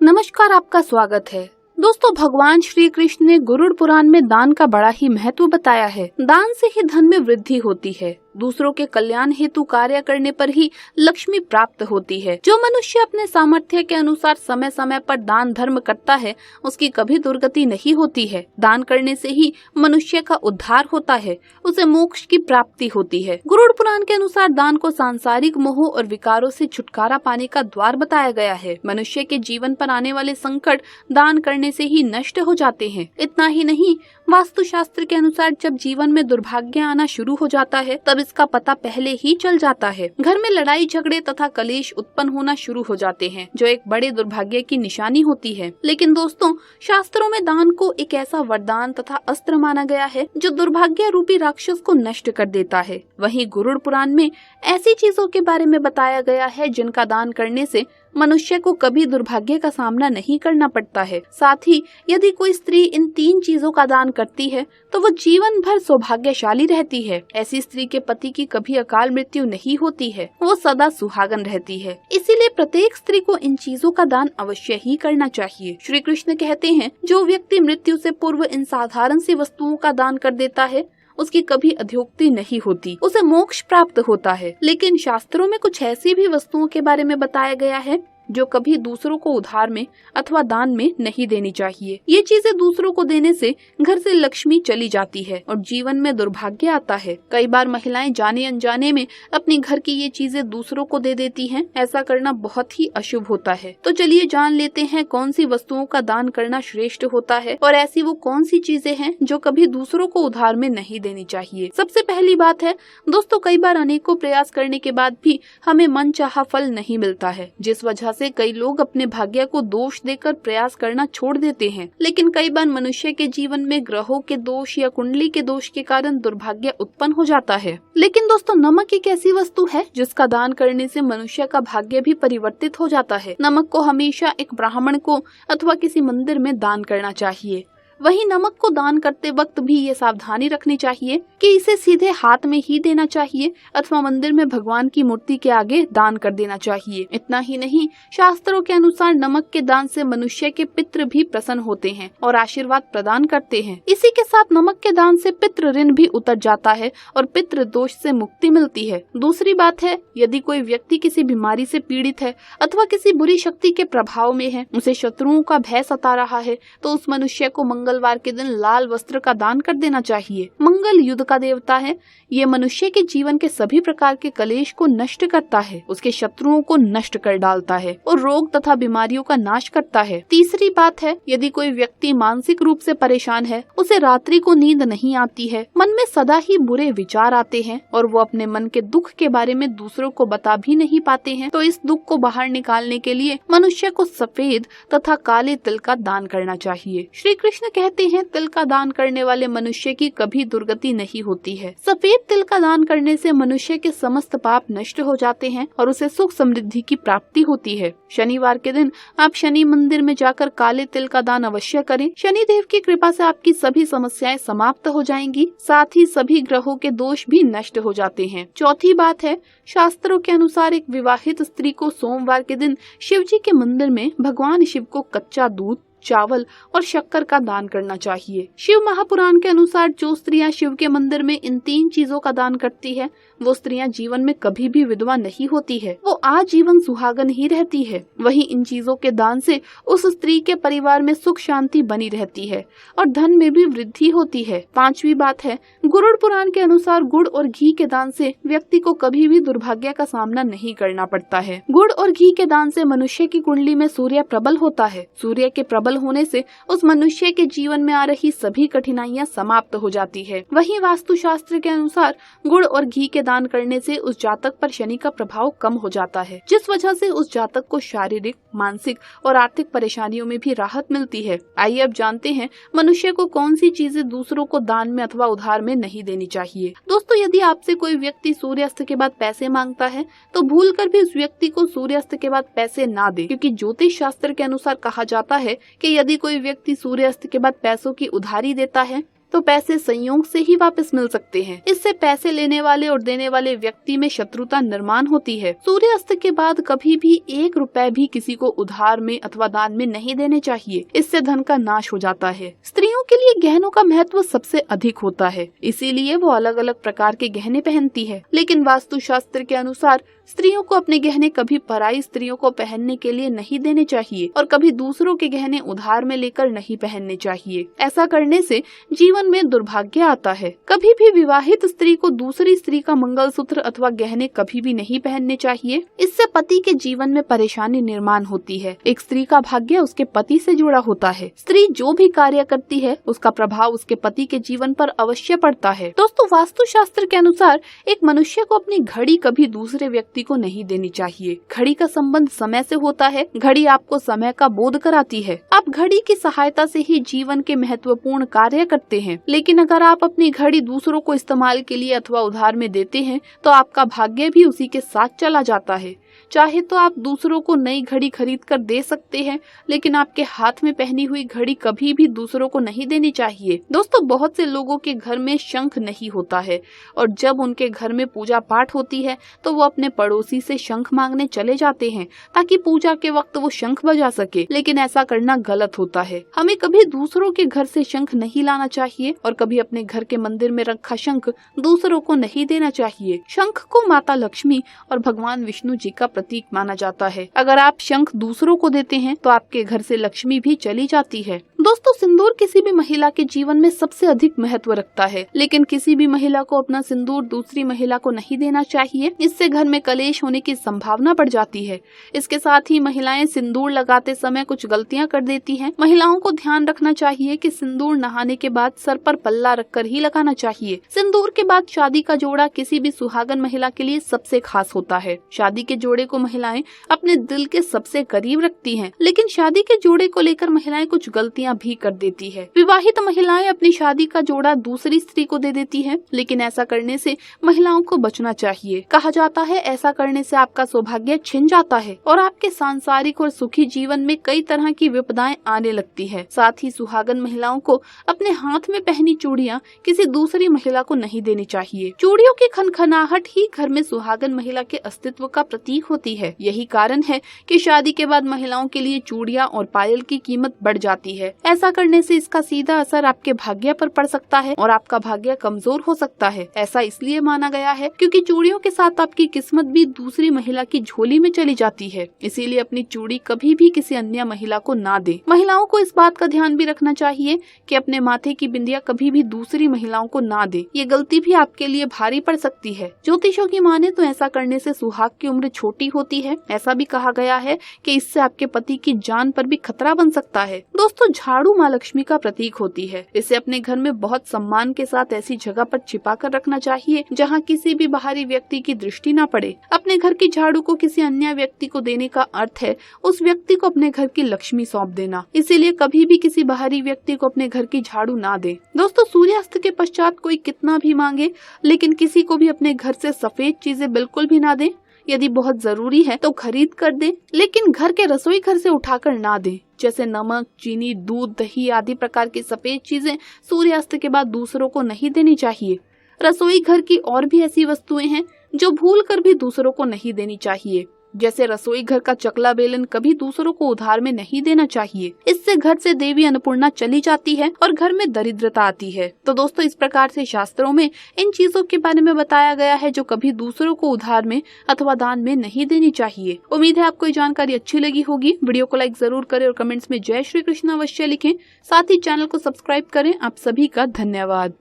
नमस्कार, आपका स्वागत है। दोस्तों, भगवान श्री कृष्ण ने गरुड़ पुराण में दान का बड़ा ही महत्व बताया है। दान से ही धन में वृद्धि होती है। दूसरों के कल्याण हेतु कार्य करने पर ही लक्ष्मी प्राप्त होती है। जो मनुष्य अपने सामर्थ्य के अनुसार समय समय पर दान धर्म करता है, उसकी कभी दुर्गति नहीं होती है। दान करने से ही मनुष्य का उद्धार होता है, उसे मोक्ष की प्राप्ति होती है। गरुड़ पुराण के अनुसार दान को सांसारिक मोह और विकारों से छुटकारा पाने का द्वार बताया गया है। मनुष्य के जीवन पर आने वाले संकट दान करने से ही नष्ट हो जाते हैं। इतना ही नहीं, वास्तुशास्त्र के अनुसार जब जीवन में दुर्भाग्य आना शुरू हो जाता है, तब इसका पता पहले ही चल जाता है। घर में लड़ाई झगड़े तथा कलेश उत्पन्न होना शुरू हो जाते हैं, जो एक बड़े दुर्भाग्य की निशानी होती है। लेकिन दोस्तों, शास्त्रों में दान को एक ऐसा वरदान तथा अस्त्र माना गया है जो दुर्भाग्य रूपी राक्षस को नष्ट कर देता है। वहीं गरुड़ पुराण में ऐसी चीजों के बारे में बताया गया है जिनका दान करने से मनुष्य को कभी दुर्भाग्य का सामना नहीं करना पड़ता है। साथ ही यदि कोई स्त्री इन 3 चीजों का दान करती है तो वो जीवन भर सौभाग्यशाली रहती है। ऐसी स्त्री के पति की कभी अकाल मृत्यु नहीं होती है, वो सदा सुहागन रहती है। इसीलिए प्रत्येक स्त्री को इन चीजों का दान अवश्य ही करना चाहिए। श्री कृष्ण कहते हैं, जो व्यक्ति मृत्यु से पूर्व इन साधारण सी वस्तुओं का दान कर देता है, उसकी कभी अधोगति नहीं होती, उसे मोक्ष प्राप्त होता है। लेकिन शास्त्रों में कुछ ऐसी भी वस्तुओं के बारे में बताया गया है जो कभी दूसरों को उधार में अथवा दान में नहीं देनी चाहिए। ये चीजें दूसरों को देने से घर से लक्ष्मी चली जाती है और जीवन में दुर्भाग्य आता है। कई बार महिलाएं जाने अनजाने में अपने घर की ये चीजें दूसरों को दे देती हैं। ऐसा करना बहुत ही अशुभ होता है। तो चलिए जान लेते हैं कौन सी वस्तुओं का दान करना श्रेष्ठ होता है और ऐसी वो कौन सी चीजें हैं जो कभी दूसरों को उधार में नहीं देनी चाहिए। सबसे पहली बात है दोस्तों, कई बार अनेकों प्रयास करने के बाद भी हमें मनचाहा फल नहीं मिलता है, जिस वजह से कई लोग अपने भाग्य को दोष देकर प्रयास करना छोड़ देते हैं। लेकिन कई बार मनुष्य के जीवन में ग्रहों के दोष या कुंडली के दोष के कारण दुर्भाग्य उत्पन्न हो जाता है। लेकिन दोस्तों, नमक एक ऐसी वस्तु है जिसका दान करने से मनुष्य का भाग्य भी परिवर्तित हो जाता है। नमक को हमेशा एक ब्राह्मण को अथवा किसी मंदिर में दान करना चाहिए। वहीं नमक को दान करते वक्त भी ये सावधानी रखनी चाहिए कि इसे सीधे हाथ में ही देना चाहिए अथवा मंदिर में भगवान की मूर्ति के आगे दान कर देना चाहिए। इतना ही नहीं, शास्त्रों के अनुसार नमक के दान से मनुष्य के पितृ भी प्रसन्न होते हैं और आशीर्वाद प्रदान करते हैं। इसी के साथ नमक के दान से पितृ ऋण भी उतर जाता है और पितृ दोष से मुक्ति मिलती है। दूसरी बात है, यदि कोई व्यक्ति किसी बीमारी से पीड़ित है अथवा किसी बुरी शक्ति के प्रभाव में है, उसे शत्रुओं का भय सता रहा है, तो उस मनुष्य को मंगलवार के दिन लाल वस्त्र का दान कर देना चाहिए। मंगल युद्ध का देवता है। ये मनुष्य के जीवन के सभी प्रकार के कलेश को नष्ट करता है, उसके शत्रुओं को नष्ट कर डालता है और रोग तथा बीमारियों का नाश करता है। तीसरी बात है, यदि कोई व्यक्ति मानसिक रूप से परेशान है, उसे रात्रि को नींद नहीं आती है, मन में सदा ही बुरे विचार आते हैं और वो अपने मन के दुख के बारे में दूसरों को बता भी नहीं पाते हैं, तो इस दुख को बाहर निकालने के लिए मनुष्य को सफेद तथा काले तिल का दान करना चाहिए। श्री कृष्ण कहते हैं, तिल का दान करने वाले मनुष्य की कभी दुर्गति नहीं होती है। सफेद तिल का दान करने से मनुष्य के समस्त पाप नष्ट हो जाते हैं और उसे सुख समृद्धि की प्राप्ति होती है। शनिवार के दिन आप शनि मंदिर में जाकर काले तिल का दान अवश्य करें। शनि देव की कृपा से आपकी सभी समस्याएं समाप्त हो जाएंगी, साथ ही सभी ग्रहों के दोष भी नष्ट हो जाते हैं। चौथी बात है, शास्त्रों के अनुसार एक विवाहित स्त्री को सोमवार के दिन शिव जी के मंदिर में भगवान शिव को कच्चा दूध, चावल और शक्कर का दान करना चाहिए। शिव महापुराण के अनुसार जो स्त्रियां शिव के मंदिर में इन 3 चीजों का दान करती है, वो स्त्रियां जीवन में कभी भी विधवा नहीं होती है, वो आजीवन सुहागन ही रहती है। वहीं इन चीजों के दान से उस स्त्री के परिवार में सुख शांति बनी रहती है और धन में भी वृद्धि होती है। 5वीं बात है, गरुड़ पुराण के अनुसार गुड़ और घी के दान से व्यक्ति को कभी भी दुर्भाग्य का सामना नहीं करना पड़ता है। गुड़ और घी के दान से मनुष्य की कुंडली में सूर्य प्रबल होता है। सूर्य के प्रबल होने से उस मनुष्य के जीवन में आ रही सभी कठिनाइयां समाप्त हो जाती है। वहीं वास्तुशास्त्र के अनुसार गुड़ और घी के दान करने से उस जातक पर शनि का प्रभाव कम हो जाता है, जिस वजह से उस जातक को शारीरिक, मानसिक और आर्थिक परेशानियों में भी राहत मिलती है। आइए अब जानते हैं मनुष्य को कौन सी चीजें दूसरों को दान में अथवा उधार में नहीं देनी चाहिए। दोस्तों, यदि आपसे कोई व्यक्ति सूर्यास्त के बाद पैसे मांगता है तो भूलकर भी उस व्यक्ति को सूर्यास्त के बाद पैसे ना दे, क्योंकि ज्योतिष शास्त्र के अनुसार कहा जाता है कि यदि कोई व्यक्ति सूर्यास्त के बाद पैसों की उधारी देता है तो पैसे संयोग से ही वापस मिल सकते हैं। इससे पैसे लेने वाले और देने वाले व्यक्ति में शत्रुता निर्माण होती है। सूर्यास्त के बाद कभी भी 1 रुपए भी किसी को उधार में अथवा दान में नहीं देने चाहिए, इससे धन का नाश हो जाता है। स्त्रियों के लिए गहनों का महत्व सबसे अधिक होता है, इसीलिए वो अलग अलग प्रकार के गहने पहनती है। लेकिन वास्तुशास्त्र के अनुसार स्त्रियों को अपने गहने कभी पराई स्त्रियों को पहनने के लिए नहीं देने चाहिए और कभी दूसरों के गहने उधार में लेकर नहीं पहनने चाहिए। ऐसा करने से जीवन में दुर्भाग्य आता है। कभी भी विवाहित स्त्री को दूसरी स्त्री का मंगलसूत्र अथवा गहने कभी भी नहीं पहनने चाहिए। इससे पति के जीवन में परेशानी निर्माण होती है। एक स्त्री का भाग्य उसके पति से जुड़ा होता है। स्त्री जो भी कार्य करती है उसका प्रभाव उसके पति के जीवन पर अवश्य पड़ता है। दोस्तों, वास्तुशास्त्र के अनुसार एक मनुष्य को अपनी घड़ी कभी दूसरे व्यक्ति को नहीं देनी चाहिए। घड़ी का संबंध समय से होता है। घड़ी आपको समय का बोध कराती है। आप घड़ी की सहायता से ही जीवन के महत्वपूर्ण कार्य करते हैं। लेकिन अगर आप अपनी घड़ी दूसरों को इस्तेमाल के लिए अथवा उधार में देते हैं तो आपका भाग्य भी उसी के साथ चला जाता है। चाहे तो आप दूसरों को नई घड़ी खरीद कर दे सकते हैं, लेकिन आपके हाथ में पहनी हुई घड़ी कभी भी दूसरों को नहीं देनी चाहिए। दोस्तों, बहुत से लोगों के घर में शंख नहीं होता है और जब उनके घर में पूजा पाठ होती है तो वो अपने पड़ोसी से शंख मांगने चले जाते हैं ताकि पूजा के वक्त वो शंख बजा सके। लेकिन ऐसा करना गलत होता है। हमें कभी दूसरों के घर से शंख नहीं लाना चाहिए और कभी अपने घर के मंदिर में रखा शंख दूसरों को नहीं देना चाहिए। शंख को माता लक्ष्मी और भगवान विष्णु जी का प्रतीक माना जाता है। अगर आप शंख दूसरों को देते हैं तो आपके घर से लक्ष्मी भी चली जाती है। दोस्तों, सिंदूर किसी भी महिला के जीवन में सबसे अधिक महत्व रखता है, लेकिन किसी भी महिला को अपना सिंदूर दूसरी महिला को नहीं देना चाहिए। इससे घर में कलेश होने की संभावना बढ़ जाती है। इसके साथ ही महिलाएं सिंदूर लगाते समय कुछ गलतियां कर देती हैं। महिलाओं को ध्यान रखना चाहिए कि सिंदूर नहाने के बाद सर पर पल्ला रखकर ही लगाना चाहिए। सिंदूर के बाद शादी का जोड़ा किसी भी सुहागन महिला के लिए सबसे खास होता है। शादी के जोड़े को महिलाएं अपने दिल के सबसे करीब रखती हैं, लेकिन शादी के जोड़े को लेकर महिलाएं कुछ गलतियां भी कर देती है। विवाहित महिलाएं अपनी शादी का जोड़ा दूसरी स्त्री को दे देती है, लेकिन ऐसा करने से महिलाओं को बचना चाहिए। कहा जाता है ऐसा करने से आपका सौभाग्य छिन जाता है और आपके सांसारिक और सुखी जीवन में कई तरह की विपदाएं आने लगती है। साथ ही सुहागन महिलाओं को अपने हाथ में पहनी चूड़ियां किसी दूसरी महिला को नहीं देनी चाहिए। चूड़ियों की खनखनाहट ही घर में सुहागन महिला के अस्तित्व का प्रतीक होती है। यही कारण है कि शादी के बाद महिलाओं के लिए चूड़ियां और पायल की कीमत बढ़ जाती है। ऐसा करने से इसका सीधा असर आपके भाग्य पर पड़ सकता है और आपका भाग्य कमजोर हो सकता है। ऐसा इसलिए माना गया है क्योंकि चूड़ियों के साथ आपकी किस्मत भी दूसरी महिला की झोली में चली जाती है। इसीलिए अपनी चूड़ी कभी भी किसी अन्य महिला को ना दे। महिलाओं को इस बात का ध्यान भी रखना चाहिए कि अपने माथे की बिंदिया कभी भी दूसरी महिलाओं को ना दे। ये गलती भी आपके लिए भारी पड़ सकती है। ज्योतिषों की माने तो ऐसा करने से सुहाग की उम्र छोटी होती है। ऐसा भी कहा गया है कि इससे आपके पति की जान पर भी खतरा बन सकता है। दोस्तों, झाड़ू माँ लक्ष्मी का प्रतीक होती है। इसे अपने घर में बहुत सम्मान के साथ ऐसी जगह पर छिपा कर रखना चाहिए जहाँ किसी भी बाहरी व्यक्ति की दृष्टि न पड़े। अपने घर की झाड़ू को किसी अन्य व्यक्ति को देने का अर्थ है उस व्यक्ति को अपने घर की लक्ष्मी सौंप देना। इसीलिए कभी भी किसी बाहरी व्यक्ति को अपने घर की झाड़ू ना दे। दोस्तों, सूर्यास्त के पश्चात कोई कितना भी मांगे, लेकिन किसी को भी अपने घर से सफेद चीजें बिल्कुल भी ना दे। यदि बहुत जरूरी है तो खरीद कर दे, लेकिन घर के रसोई घर से उठाकर ना दे। जैसे नमक, चीनी, दूध, दही आदि प्रकार की सफेद चीजें सूर्यास्त के बाद दूसरों को नहीं देनी चाहिए। रसोई घर की और भी ऐसी वस्तुएं हैं जो भूल कर भी दूसरों को नहीं देनी चाहिए। जैसे रसोई घर का चकला बेलन कभी दूसरों को उधार में नहीं देना चाहिए। इससे घर से देवी अन्नपूर्णा चली जाती है और घर में दरिद्रता आती है। तो दोस्तों, इस प्रकार से शास्त्रों में इन चीजों के बारे में बताया गया है जो कभी दूसरों को उधार में अथवा दान में नहीं देनी चाहिए। उम्मीद है आपको ये जानकारी अच्छी लगी होगी। वीडियो को लाइक जरूर करें और कमेंट्स में जय श्री कृष्ण अवश्य लिखें। साथ ही चैनल को सब्सक्राइब करें। आप सभी का धन्यवाद।